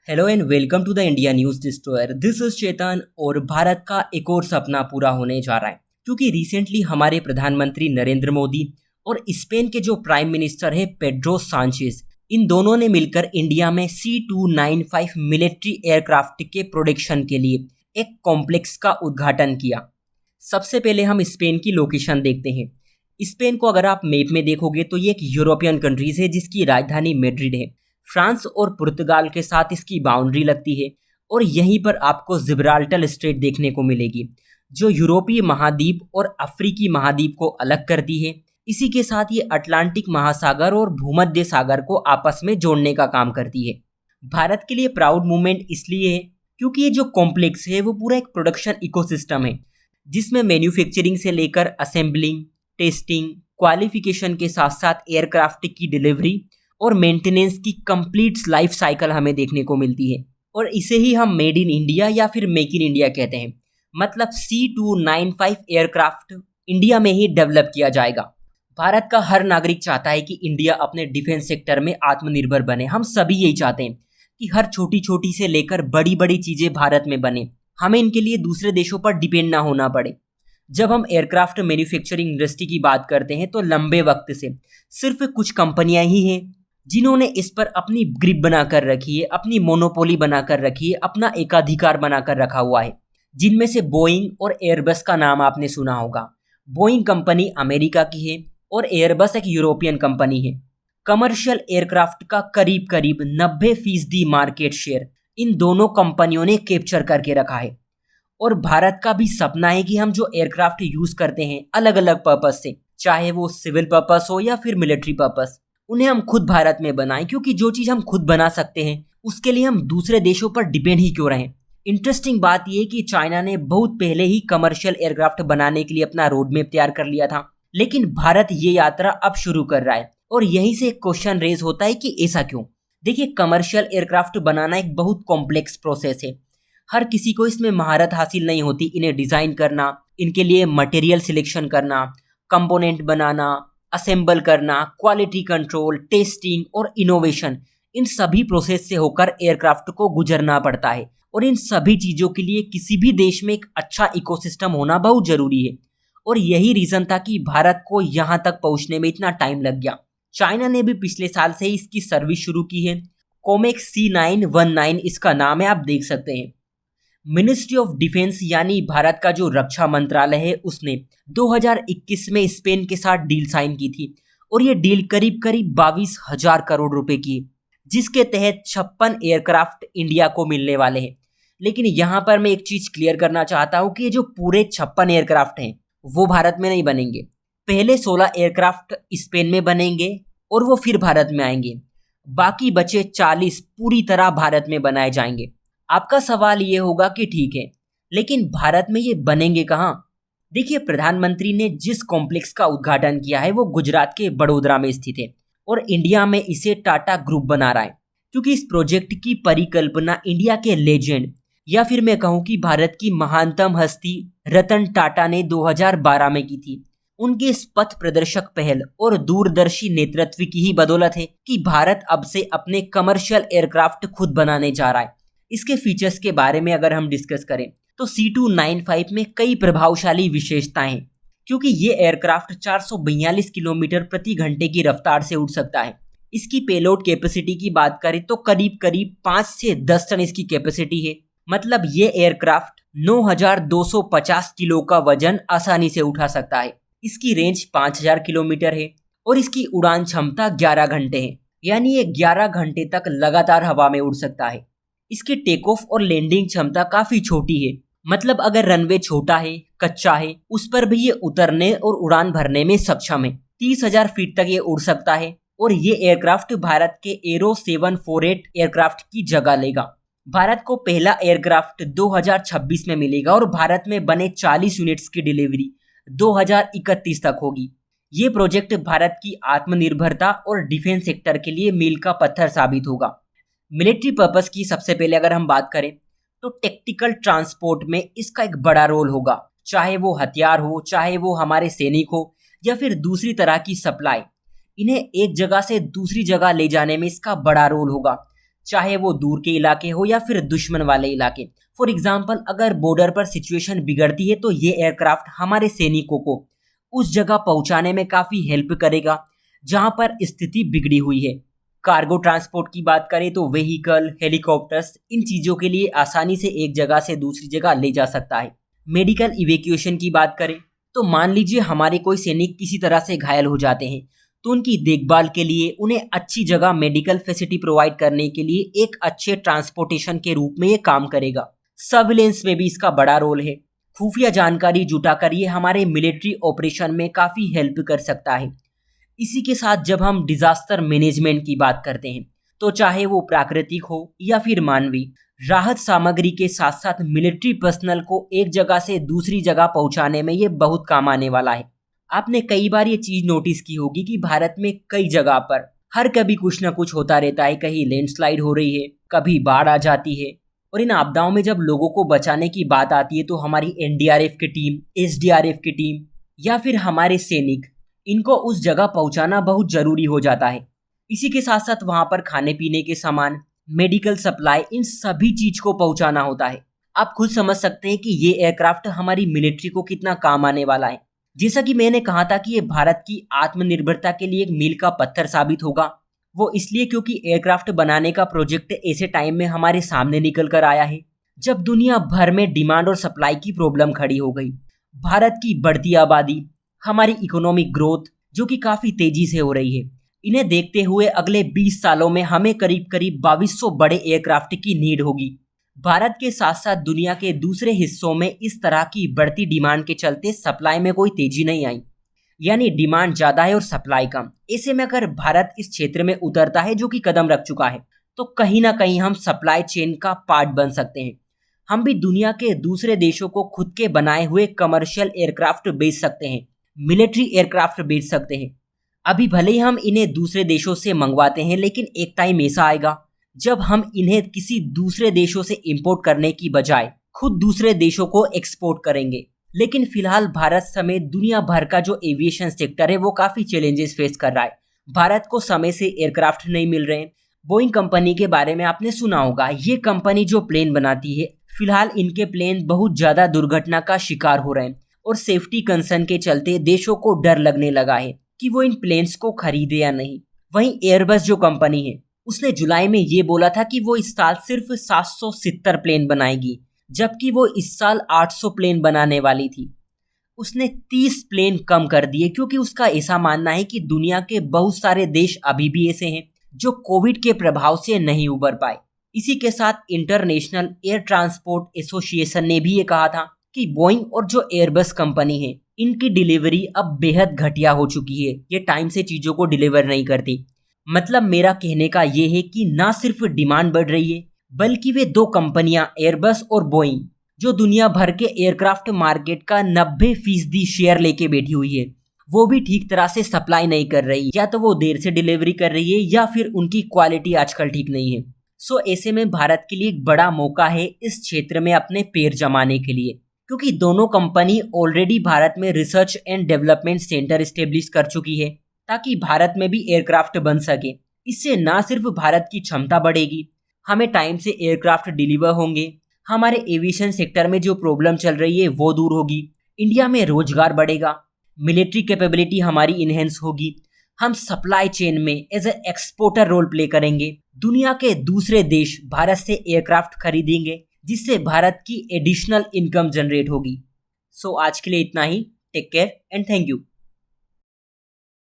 Hello and welcome to the India news destroyer. This is Chetan. और भारत का एक और सपना पूरा होने जा रहा है क्योंकि रिसेंटली हमारे प्रधानमंत्री नरेंद्र मोदी और स्पेन के जो प्राइम मिनिस्टर है पेड्रो सांचेज, इन दोनों ने मिलकर इंडिया में C295 मिलिट्री एयरक्राफ्ट के प्रोडक्शन के लिए एक कॉम्प्लेक्स का उद्घाटन किया। सबसे पहले हम स्पेन की लोकेशन देखते हैं। स्पेन को अगर आप मैप में देखोगे तो ये एक यूरोपियन कंट्रीज है जिसकी राजधानी मैड्रिड है। फ्रांस और पुर्तगाल के साथ इसकी बाउंड्री लगती है और यहीं पर आपको जिब्राल्टर स्ट्रेट देखने को मिलेगी जो यूरोपीय महाद्वीप और अफ्रीकी महाद्वीप को अलग करती है। इसी के साथ ये अटलांटिक महासागर और भूमध्य सागर को आपस में जोड़ने का काम करती है। भारत के लिए प्राउड मोमेंट इसलिए है क्योंकि ये जो कॉम्प्लेक्स है वो पूरा एक प्रोडक्शन इकोसिस्टम है जिसमें मैन्युफैक्चरिंग से लेकर असेंबलिंग, टेस्टिंग, क्वालिफिकेशन के साथ साथ एयरक्राफ्ट की डिलीवरी और मेंटेनेंस की कंप्लीट लाइफ साइकिल हमें देखने को मिलती है। और इसे ही हम मेड इन इंडिया या फिर मेक इन इंडिया कहते हैं। मतलब C295 एयरक्राफ्ट इंडिया में ही डेवलप किया जाएगा। भारत का हर नागरिक चाहता है कि इंडिया अपने डिफेंस सेक्टर में आत्मनिर्भर बने। हम सभी यही चाहते हैं कि हर छोटी छोटी से लेकर बड़ी बड़ी चीज़ें भारत में बने, हमें इनके लिए दूसरे देशों पर डिपेंड ना होना पड़े। जब हम एयरक्राफ्ट मैन्युफैक्चरिंग इंडस्ट्री की बात करते हैं तो लंबे वक्त से सिर्फ कुछ कंपनियां ही हैं जिन्होंने इस पर अपनी ग्रिप बनाकर रखी है, अपनी मोनोपोली बनाकर रखी है, अपना एकाधिकार बनाकर रखा हुआ है। जिनमें से बोइंग और एयरबस का नाम आपने सुना होगा। बोइंग कंपनी अमेरिका की है और एयरबस एक यूरोपियन कंपनी है। कमर्शियल एयरक्राफ्ट का करीब करीब 90% मार्केट शेयर इन दोनों कंपनियों ने कैप्चर करके रखा है। और भारत का भी सपना है कि हम जो एयरक्राफ्ट यूज करते हैं अलग अलग पर्पस से, चाहे वो सिविल पर्पस हो या फिर मिलिट्री पर्पस, उन्हें हम खुद भारत में बनाएं। क्योंकि जो चीज़ हम खुद बना सकते हैं उसके लिए हम दूसरे देशों पर डिपेंड ही क्यों रहें। इंटरेस्टिंग बात यह है कि चाइना ने बहुत पहले ही कमर्शियल एयरक्राफ्ट बनाने के लिए अपना रोड मैप तैयार कर लिया था, लेकिन भारत ये यात्रा अब शुरू कर रहा है। और यहीं से एक क्वेश्चन रेज होता है कि ऐसा क्यों। देखिए, कमर्शियल एयरक्राफ्ट बनाना एक बहुत कॉम्प्लेक्स प्रोसेस है। हर किसी को इसमें महारत हासिल नहीं होती। इन्हें डिज़ाइन करना, इनके लिए मटेरियल सिलेक्शन करना, कंपोनेंट बनाना, असेंबल करना, क्वालिटी कंट्रोल, टेस्टिंग और इनोवेशन, इन सभी प्रोसेस से होकर एयरक्राफ्ट को गुजरना पड़ता है। और इन सभी चीज़ों के लिए किसी भी देश में एक अच्छा इकोसिस्टम होना बहुत ज़रूरी है। और यही रीज़न था कि भारत को यहाँ तक पहुँचने में इतना टाइम लग गया। चाइना ने भी पिछले साल से ही इसकी सर्विस शुरू की है। कोमेक्स C919 इसका नाम है, आप देख सकते हैं। मिनिस्ट्री ऑफ डिफेंस यानी भारत का जो रक्षा मंत्रालय है उसने 2021 में स्पेन के साथ डील साइन की थी। और ये डील करीब करीब 22,000 करोड़ रुपए की है, जिसके तहत 56 एयरक्राफ्ट इंडिया को मिलने वाले हैं। लेकिन यहाँ पर मैं एक चीज़ क्लियर करना चाहता हूँ कि ये जो पूरे 56 एयरक्राफ्ट हैं वो भारत में नहीं बनेंगे। पहले 16 एयरक्राफ्ट स्पेन में बनेंगे और वो फिर भारत में आएंगे। बाकी बचे 40 पूरी तरह भारत में बनाए जाएंगे। आपका सवाल ये होगा कि ठीक है, लेकिन भारत में ये बनेंगे कहाँ? देखिए, प्रधानमंत्री ने जिस कॉम्प्लेक्स का उद्घाटन किया है वो गुजरात के बड़ोदरा में स्थित है और इंडिया में इसे टाटा ग्रुप बना रहा है। क्योंकि इस प्रोजेक्ट की परिकल्पना इंडिया के लेजेंड या फिर मैं कहूँ कि भारत की महानतम हस्ती रतन टाटा ने 2012 में की थी। उनके इस पथ प्रदर्शक पहल और दूरदर्शी नेतृत्व की ही बदौलत है कि भारत अब से अपने कमर्शियल एयरक्राफ्ट खुद बनाने जा रहा है। इसके फीचर्स के बारे में अगर हम डिस्कस करें तो C295 में कई प्रभावशाली विशेषताएं हैं। क्योंकि ये एयरक्राफ्ट 442 किलोमीटर प्रति घंटे की रफ्तार से उड़ सकता है। इसकी पेलोड कैपेसिटी की बात करें तो करीब करीब 5 से 10 टन इसकी कैपेसिटी है। मतलब ये एयरक्राफ्ट 9,250 किलो का वजन आसानी से उठा सकता है। इसकी रेंज 5,000 किलोमीटर है और इसकी उड़ान क्षमता 11 घंटे है, यानी ये 11 घंटे तक लगातार हवा में उड़ सकता है। इसकी टेक ऑफ और लैंडिंग क्षमता काफ़ी छोटी है। मतलब अगर रनवे छोटा है, कच्चा है, उस पर भी ये उतरने और उड़ान भरने में सक्षम है। 30,000 फीट तक ये उड़ सकता है और ये एयरक्राफ्ट भारत के एरो 748 एयरक्राफ्ट की जगह लेगा। भारत को पहला एयरक्राफ्ट 2026 में मिलेगा और भारत में बने 40 यूनिट्स की डिलीवरी 2031 तक होगी। ये प्रोजेक्ट भारत की आत्मनिर्भरता और डिफेंस सेक्टर के लिए मील का पत्थर साबित होगा। मिलिट्री पर्पस की सबसे पहले अगर हम बात करें तो टेक्टिकल ट्रांसपोर्ट में इसका एक बड़ा रोल होगा। चाहे वो हथियार हो, चाहे वो हमारे सैनिक हो या फिर दूसरी तरह की सप्लाई, इन्हें एक जगह से दूसरी जगह ले जाने में इसका बड़ा रोल होगा। चाहे वो दूर के इलाके हो या फिर दुश्मन वाले इलाके। फॉर एग्जाम्पल, अगर बॉर्डर पर सिचुएशन बिगड़ती है तो ये एयरक्राफ्ट हमारे सैनिकों को उस जगह पहुंचाने में काफ़ी हेल्प करेगा जहां पर स्थिति बिगड़ी हुई है। कार्गो ट्रांसपोर्ट की बात करें तो व्हीकल, हेलीकॉप्टर्स इन चीज़ों के लिए आसानी से एक जगह से दूसरी जगह ले जा सकता है। मेडिकल इवैक्यूएशन की बात करें तो मान लीजिए हमारे कोई सैनिक किसी तरह से घायल हो जाते हैं, तो उनकी देखभाल के लिए उन्हें अच्छी जगह मेडिकल फैसिलिटी प्रोवाइड करने के लिए एक अच्छे ट्रांसपोर्टेशन के रूप में ये काम करेगा। सर्विलेंस में भी इसका बड़ा रोल है। खुफिया जानकारी जुटाकर ये हमारे मिलिट्री ऑपरेशन में काफ़ी हेल्प कर सकता है। इसी के साथ जब हम डिजास्टर मैनेजमेंट की बात करते हैं तो चाहे वो प्राकृतिक हो या फिर मानवीय, राहत सामग्री के साथ साथ मिलिट्री पर्सनल को एक जगह से दूसरी जगह पहुंचाने में ये बहुत काम आने वाला है। आपने कई बार ये चीज नोटिस की होगी कि भारत में कई जगह पर हर कभी कुछ ना कुछ होता रहता है। कहीं लैंडस्लाइड हो रही है, कभी बाढ़ आ जाती है, और इन आपदाओं में जब लोगों को बचाने की बात आती है तो हमारी एनडीआरएफ की टीम, एसडीआरएफ की टीम या फिर हमारे सैनिक, इनको उस जगह पहुंचाना बहुत जरूरी हो जाता है। इसी के साथ साथ वहां पर खाने पीने के सामान, मेडिकल सप्लाई, इन सभी चीज को पहुंचाना होता है। आप खुद समझ सकते हैं कि ये एयरक्राफ्ट हमारी मिलिट्री को कितना काम आने वाला है। जैसा कि मैंने कहा था कि ये भारत की आत्मनिर्भरता के लिए एक मील का पत्थर साबित होगा। वो इसलिए क्योंकि एयरक्राफ्ट बनाने का प्रोजेक्ट ऐसे टाइम में हमारे सामने निकल कर आया है जब दुनिया भर में डिमांड और सप्लाई की प्रॉब्लम खड़ी हो गई। भारत की बढ़ती आबादी, हमारी इकोनॉमिक ग्रोथ जो कि काफ़ी तेजी से हो रही है, इन्हें देखते हुए अगले 20 सालों में हमें करीब करीब 2200 बड़े एयरक्राफ्ट की नीड होगी। भारत के साथ साथ दुनिया के दूसरे हिस्सों में इस तरह की बढ़ती डिमांड के चलते सप्लाई में कोई तेजी नहीं आई, यानी डिमांड ज़्यादा है और सप्लाई कम। ऐसे में अगर भारत इस क्षेत्र में उतरता है, जो कि कदम रख चुका है, तो कहीं ना कहीं हम सप्लाई चेन का पार्ट बन सकते हैं। हम भी दुनिया के दूसरे देशों को खुद के बनाए हुए कमर्शियल एयरक्राफ्ट बेच सकते हैं, मिलिट्री एयरक्राफ्ट बेच सकते हैं। अभी भले ही हम इन्हें दूसरे देशों से मंगवाते हैं, लेकिन एक टाइम ऐसा आएगा जब हम इन्हें किसी दूसरे देशों से इंपोर्ट करने की बजाय खुद दूसरे देशों को एक्सपोर्ट करेंगे। लेकिन फिलहाल भारत समेत दुनिया भर का जो एविएशन सेक्टर है वो काफ़ी चैलेंजेस फेस कर रहा है। भारत को समय से एयरक्राफ्ट नहीं मिल रहे हैं। बोइंग कंपनी के बारे में आपने सुना होगा। ये कंपनी जो प्लेन बनाती है, फिलहाल इनके प्लेन बहुत ज़्यादा दुर्घटना का शिकार हो रहे हैं और सेफ्टी कंसर्न के चलते देशों को डर लगने लगा है कि वो इन प्लेन्स को खरीदे या नहीं। वहीं एयरबस जो कंपनी है, उसने जुलाई में ये बोला था कि वो इस साल सिर्फ 770 प्लेन बनाएगी, जबकि वो इस साल 800 प्लेन बनाने वाली थी। उसने 30 प्लेन कम कर दिए क्योंकि उसका ऐसा मानना है कि दुनिया के बहुत सारे देश अभी भी ऐसे हैं जो कोविड के प्रभाव से नहीं उबर पाए। इसी के साथ इंटरनेशनल एयर ट्रांसपोर्ट एसोसिएशन ने भी ये कहा था कि बोइंग और जो एयरबस कंपनी है, इनकी डिलीवरी अब बेहद घटिया हो चुकी है। ये टाइम से चीज़ों को डिलीवर नहीं करती। मतलब मेरा कहने का ये है कि ना सिर्फ डिमांड बढ़ रही है, बल्कि वे दो कंपनियां एयरबस और बोइंग, जो दुनिया भर के एयरक्राफ्ट मार्केट का 90% शेयर लेके बैठी हुई है, वो भी ठीक तरह से सप्लाई नहीं कर रही। या तो वो देर से डिलीवरी कर रही है या फिर उनकी क्वालिटी आजकल ठीक नहीं है। सो ऐसे में भारत के लिए एक बड़ा मौका है इस क्षेत्र में अपने पैर जमाने के लिए, क्योंकि दोनों कंपनी ऑलरेडी भारत में research and development centre establish कर चुकी है ताकि भारत में भी एयरक्राफ्ट बन सके। इससे ना सिर्फ भारत की क्षमता बढ़ेगी, हमें टाइम से एयरक्राफ्ट डिलीवर होंगे, हमारे एविएशन सेक्टर में जो प्रॉब्लम चल रही है वो दूर होगी, इंडिया में रोजगार बढ़ेगा, मिलिट्री कैपेबिलिटी हमारी इन्हेंस होगी, हम सप्लाई चेन में as a exporter role play करेंगे, दुनिया के दूसरे देश भारत से एयरक्राफ्ट खरीदेंगे, जिससे भारत की एडिशनल इनकम जनरेट होगी। सो आज के लिए इतना ही। Take care and thank you.